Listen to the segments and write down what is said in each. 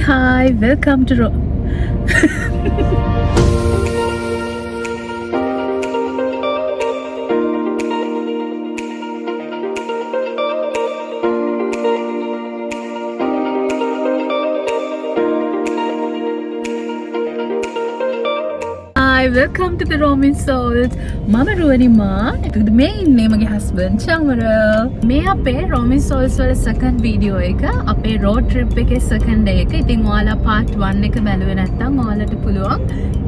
hi, welcome to Hi, welcome to the Roaming Souls. මම රුවනිමා. මේ ඉන්නේ මගේ husband චමර. මේ අපේ Roaming Souls වල second video එක. අපේ road trip එකේ second day එක. ඉතින් ඔයාලා part 1 එක බැලුවේ නැත්නම් ඔයාලට පුළුවන්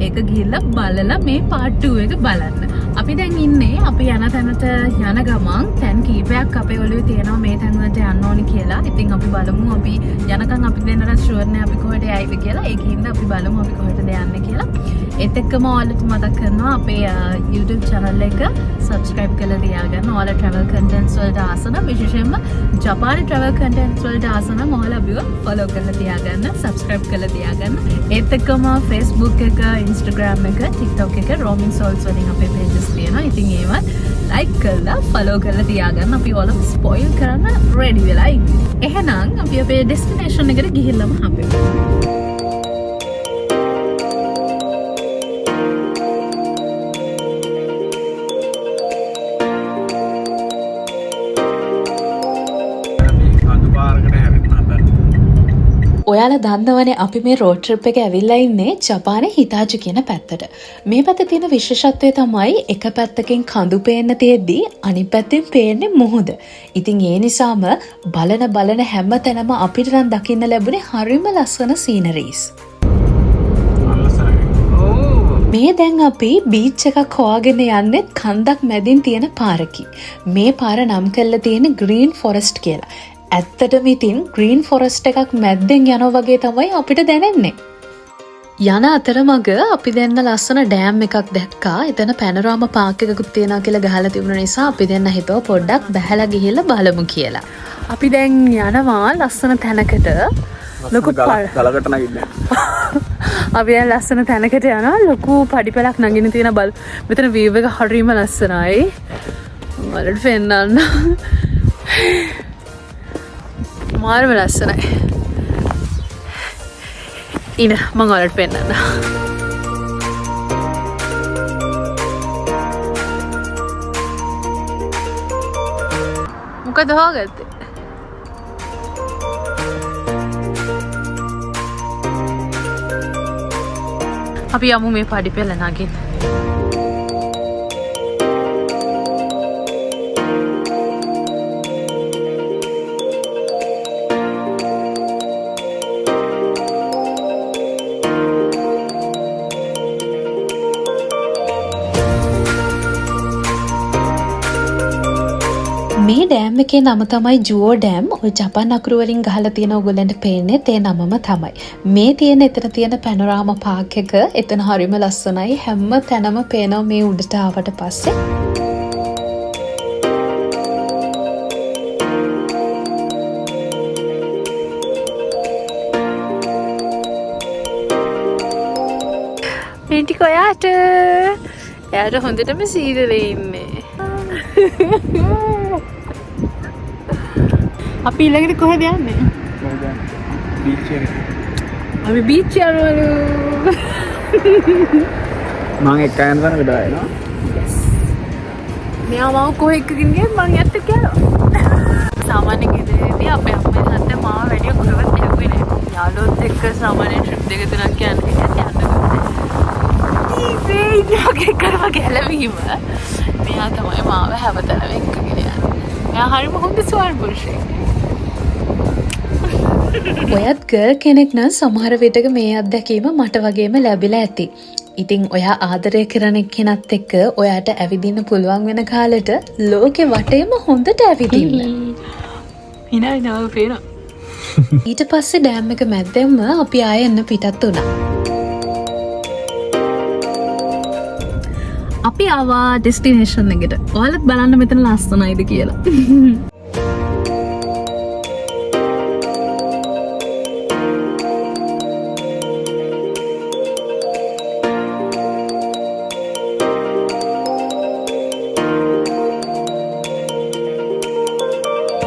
ඒක ගිහිල්ලා බලලා මේ part 2 එක බලන්න. අපි දැන් ඉන්නේ අපි යන තැනට යන ගමන් තැන් කීපයක් අපේ ඔළුවේ තියෙනවා මේ තැන් වලට යන්න ඕනි කියලා. ඉතින් අපි බලමු අපි යනකම් අපි දෙන්නට ෂුවර් නෑ අපි කොහෙට යයිද කියලා. ඒකින්ද අපි බලමු අපි කොහෙටද යන්නේ කියලා. ඒත් එක්කම ඔයාලට මතක් කරනවා අපේ YouTube channel එක subscribe කරලා තියාගන්න. ඔයාලා travel contents වලට ආස නම් විශේෂයෙන්ම ජපානි travel contents වලට ආස නම් ඔයාලා අපිව follow කරලා තියාගන්න, subscribe කරලා තියාගන්න. ඒත් එක්කම Facebook එක, Instagram එක, TikTok එක Roaming Souls වලින් අපේ pages තියෙනවා. ඉතින් ඒවත් like කරලා follow කරලා තියාගන්න. අපි ඔයාලව spoil කරන්න ready වෙලා ඉන්නේ. එහෙනම් අපි අපේ destination එකට ගිහිල්ලාම හම්බෙමු. ඔයාලා දන්නවනේ අපි මේ road trip එක ඇවිල්ලා ඉන්නේ ජපානයේ හිතාචි කියන පැත්තට. මේ පැත්තේ තියෙන විශේෂත්වය තමයි එක පැත්තකින් කඳු පේන්න තියෙද්දි අනිත් පැත්තෙන් පේන්නේ මුහුද. ඉතින් ඒ නිසාම බලන හැම තැනම අපිට නම් දකින්න ලැබුණේ හරිම ලස්සන sceneries. මේ දැන් අපි බීච් එකක් හොයාගෙන යන්නේ කන්දක් මැදින් තියෙන පාරකින්. මේ පාර නම් කරලා තියෙන්නේ Green Forest කියලා. ඇත්තටම ඉතින් ග්‍රීන් ෆොරස්ට් එකක් මැද්දෙන් යනවා වගේ තමයි අපිට දැනෙන්නේ. යන අතරමඟ අපි දෙන්න ලස්සන ඩෑම් එකක් දැක්කා. එතන පැනෝරාමා පාක් එකකුත් තියෙනවා කියලා ගහලා තිබුණ නිසා අපි දෙන්න හිතුවා පොඩ්ඩක් බැහැලා ගිහිල්ලා බලමු කියලා. අපි දැන් යනවා ලස්සන තැනකට. ලොකු ගලකට නගින්න. අපි දැන් ලස්සන තැනකට යනවා. ලොකු පඩිපෙලක් නගින්න තියෙන බල. මෙතන view එක හරිම ලස්සනයි. වලට පෙන්නන්න. මාරම ලස්සනයි. ඉන්න මම ඔයාලට පෙන්නන්න. මොකද හොයාගත්තේ? අපි යමු මේ පඩිපෙළ නගින්න. මේ ඩෑම් එකේ නම තමයි ජුවෝ ඩෑම්. ඔය ජපාන් අකුරු වලින් ගහලා තියෙන ඔයගොල්ලන්ට පේන්නේ ඒ නමම තමයි. මේ තියෙන එතන තියෙන පැනෝරාමා පාක් එක එතන හරිම ලස්සනයි. හැම තැනම පේනවා මේ උඩට ආවට පස්සේ. මේ ටික ඔයාට එයාට හොඳටම සීදලේ ඉන්නේ. අපි ඊළඟට කොහෙද යන්නේ? බීච් එකට. අපි බීච් යනවලු. මම එක්ක යන තැනකට ආයෙනවා. yes. මෙයා මාව කොහෙ එක්කගෙන ගියත් මං යත් එක්ක යනවා. සාමාන්‍ය ගෙදරදී අපේ අම්මයි තාත්තයි මාව වැඩි කොහෙවත් යවුවේ නැහැ. යාළුවොත් එක්ක සාමාන්‍ය ට්‍රිප් දෙක තුනක් යන්න හිටියත් යන්න බෑ. මේ ඉන්නෝගේ කරව ගැලවීම. මෙයා තමයි මාව හැමතැනම එක්කගෙන යන්නේ. මෙයා හරිම හොඳ ස්වර්ණ පුරුෂයෙක්. ඔයත් ගර්ල් කෙනෙක් නම් සමහර විටක මේ අත්දැකීම මට වගේම ලැබිලා ඇති. ඉතින් ඔයා ආදරය කරන කෙනත් එක්ක ඔයාට ඇවිදින්න පුළුවන් වෙන කාලෙට ලෝකෙ වටේම හොඳට ඇවිදින්න. හිනායි නව පේනවා. ඊට පස්සේ ඩෑම් එක මැද්දෙන්ම අපි ආයෙ එන්න පිටත් වුණා. අපි ආවා ඩෙස්ටිනේෂන් එකට. ඔයාලත් බලන්න මෙතන ලස්සනයිද කියලා.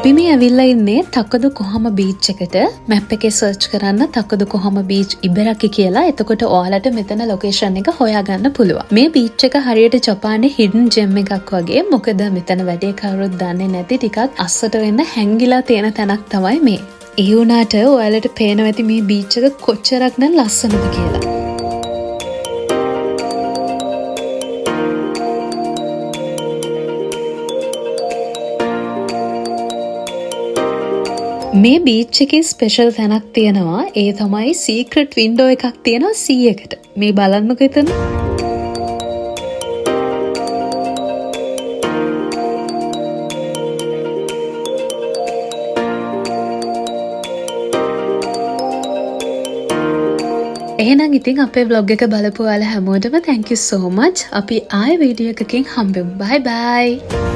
අපි අපි මේ ඇවිල්ලා ඉන්නේ තකදු කොහම බීච් එකට. මැප් එකේ සර්ච් කරන්න තකදු කොහම බීච් ඉබරකි කියලා. එතකොට ඔයාලට මෙතන ලොකේෂන් එක හොයාගන්න පුළුවන්. මේ බීච් එක හරියට ජපානයේ හිඩන් ජෙම් එකක් වගේ. මොකද මෙතන වැඩේ කවුරුත් දන්නේ නැති ටිකක් අස්සට වෙන්න හැංගිලා තියෙන තැනක් තමයි මේ. ඒ වුණාට ඔයාලට පේනවා ඇති මේ බීච් එක කොච්චරක් නම් ලස්සනද කියලා. මේ බීච් එකේ ස්පෙෂල් තැනක් තියෙනවා. ඒ තමයි සීක්‍රට් වින්ඩෝ එකක් තියෙනවා සී එකට. මේ බලන්නකෝ එතන. එහෙනම් ඉතින් අපේ vlog එක බලපු ඔයාලා හැමෝටම thank you so much. අපි ආයෙ වීඩියෝ එකකින් හම්බෙමු. bye bye.